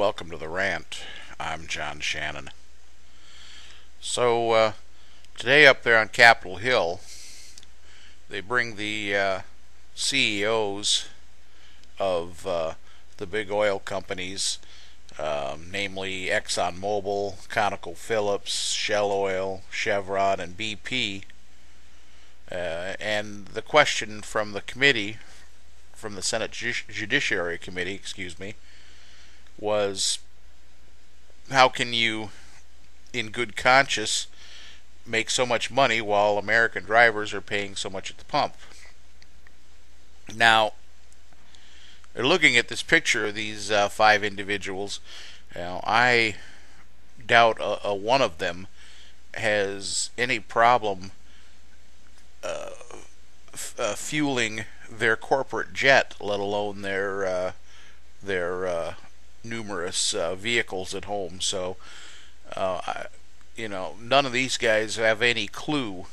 welcome to the Rant. I'm John Shannon. So today up there on Capitol Hill, they bring the CEOs of the big oil companies, namely ExxonMobil, ConocoPhillips, Shell Oil, Chevron, and BP. And the question from the committee, from the Senate Judiciary Committee, was how can you, in good conscience, make so much money while American drivers are paying so much at the pump? Now, looking at this picture of these five individuals, I doubt one of them has any problem fueling their corporate jet, let alone their numerous vehicles at home. So, none of these guys have any clue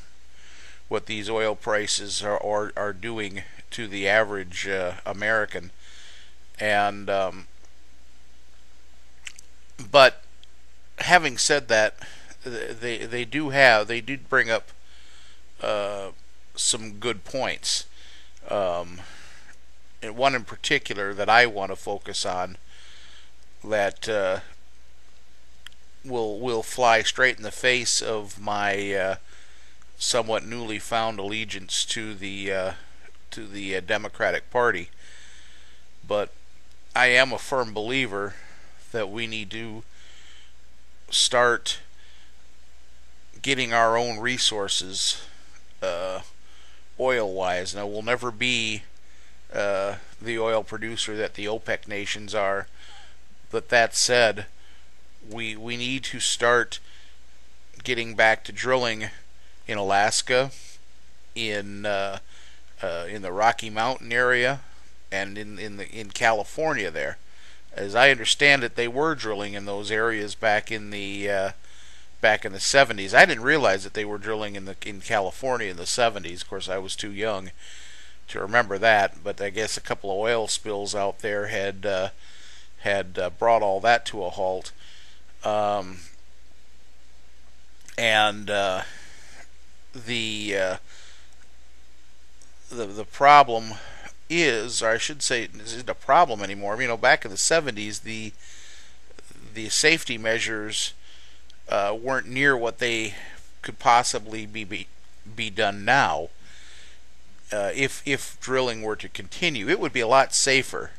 what these oil prices are doing to the average American. And but having said that, they did bring up some good points. And one in particular that I want to focus on that will fly straight in the face of my somewhat newly found allegiance to the Democratic Party. But I am a firm believer that we need to start getting our own resources oil-wise. Now, we'll never be the oil producer that the OPEC nations are, but that said, we need to start getting back to drilling in Alaska, in the Rocky Mountain area, and in California there. As I understand it, they were drilling in those areas back in the 70s. I didn't realize that they were drilling in California in the 70s. Of course, I was too young to remember that, but I guess a couple of oil spills out there had brought all that to a halt. The problem is, or I should say, this isn't a problem anymore. Back in the 70s, the safety measures weren't near what they could possibly be done now. If drilling were to continue, it would be a lot safer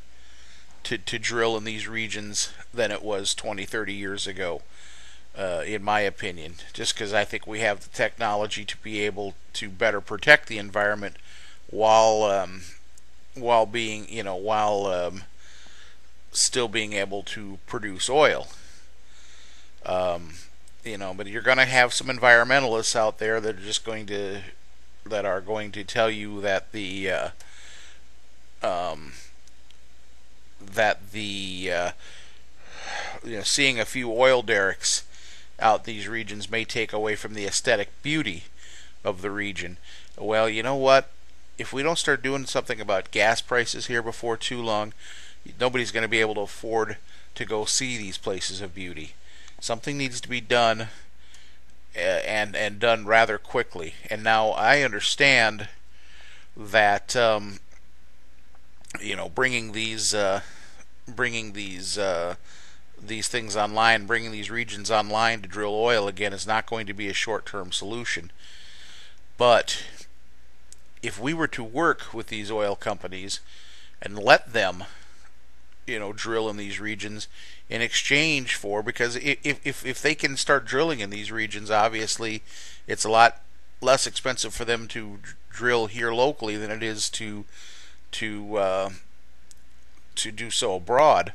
to drill in these regions than it was 20-30 years ago, in my opinion, just because I think we have the technology to be able to better protect the environment while still being able to produce oil. But you're going to have some environmentalists out there that are going to tell you that seeing a few oil derricks out these regions may take away from the aesthetic beauty of the region. Well, you know what? If we don't start doing something about gas prices here before too long, nobody's going to be able to afford to go see these places of beauty. Something needs to be done, and done rather quickly. And now I understand that bringing these things online, bringing these regions online to drill oil again is not going to be a short-term solution. But if we were to work with these oil companies and let them drill in these regions in exchange for, because if they can start drilling in these regions, obviously it's a lot less expensive for them to drill here locally than it is to do so abroad.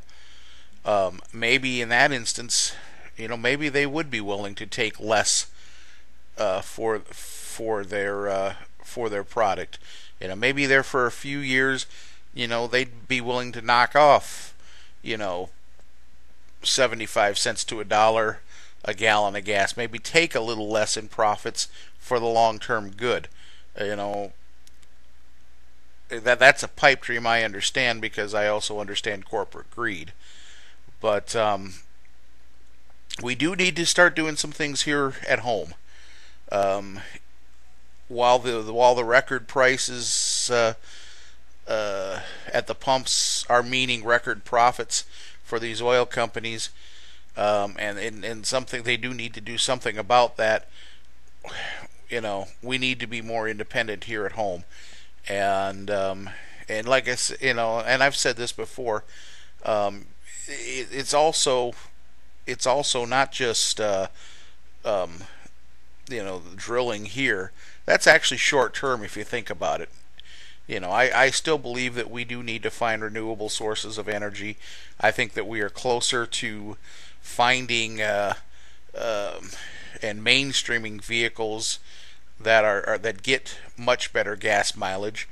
Maybe in that instance, maybe they would be willing to take less for their product. Maybe there for a few years, they'd be willing to knock off 75 cents to $1 a gallon of gas. Maybe take a little less in profits for the long-term good. That's a pipe dream I understand, because I also understand corporate greed. But we do need to start doing some things here at home. Um, while the record prices at the pumps are meaning record profits for these oil companies, and something they do need to do something about that. We need to be more independent here at home, and like I said, and I've said this before. Um, it's also not just um, drilling here. That's actually short term if you think about it. I still believe that we do need to find renewable sources of energy. I think that we are closer to finding and mainstreaming vehicles that get much better gas mileage,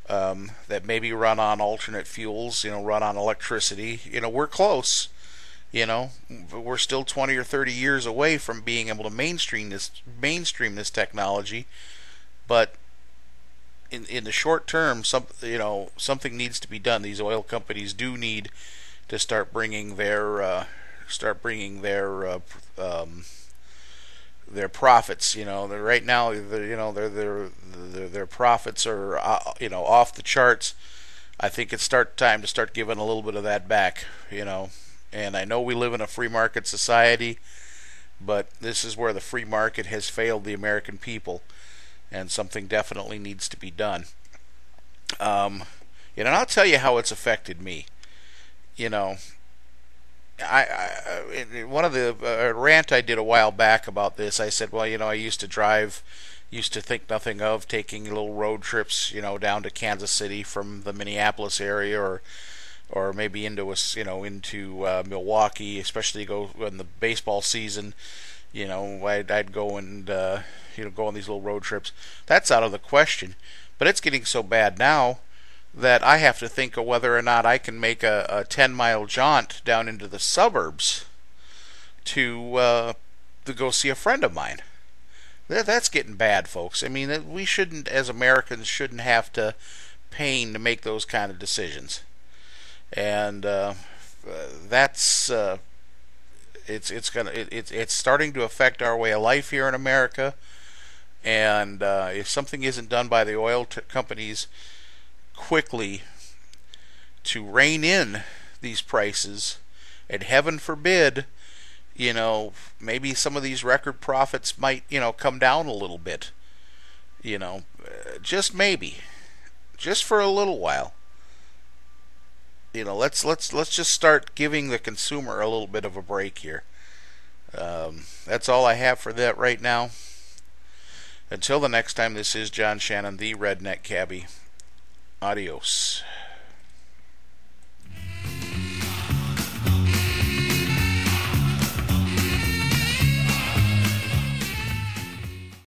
that maybe run on alternate fuels, run on electricity. We're close. We're still 20 or 30 years away from being able to mainstream this technology, but in the short term, something needs to be done. These oil companies do need to start bringing their profits. Right now, their profits are off the charts. I think it's time to start giving a little bit of that back. And I know we live in a free market society, but this is where the free market has failed the American people, and something definitely needs to be done. And I'll tell you how it's affected me. You know, one of the rant I did a while back about this, I said, well, I used to think nothing of taking little road trips, down to Kansas City from the Minneapolis area, or maybe into Milwaukee, especially go in the baseball season. I'd go and go on these little road trips. That's out of the question. But it's getting so bad now that I have to think of whether or not I can make a 10-mile jaunt down into the suburbs to go see a friend of mine. That's getting bad, folks. I mean, we shouldn't, as Americans, shouldn't have to pain to make those kind of decisions. And that's it's starting to affect our way of life here in America. And if something isn't done by the oil companies quickly to rein in these prices, and heaven forbid, maybe some of these record profits might, come down a little bit. Just maybe, just for a little while. Let's just start giving the consumer a little bit of a break here. That's all I have for that right now. Until the next time, this is John Shannon, the Redneck Cabbie. Adios.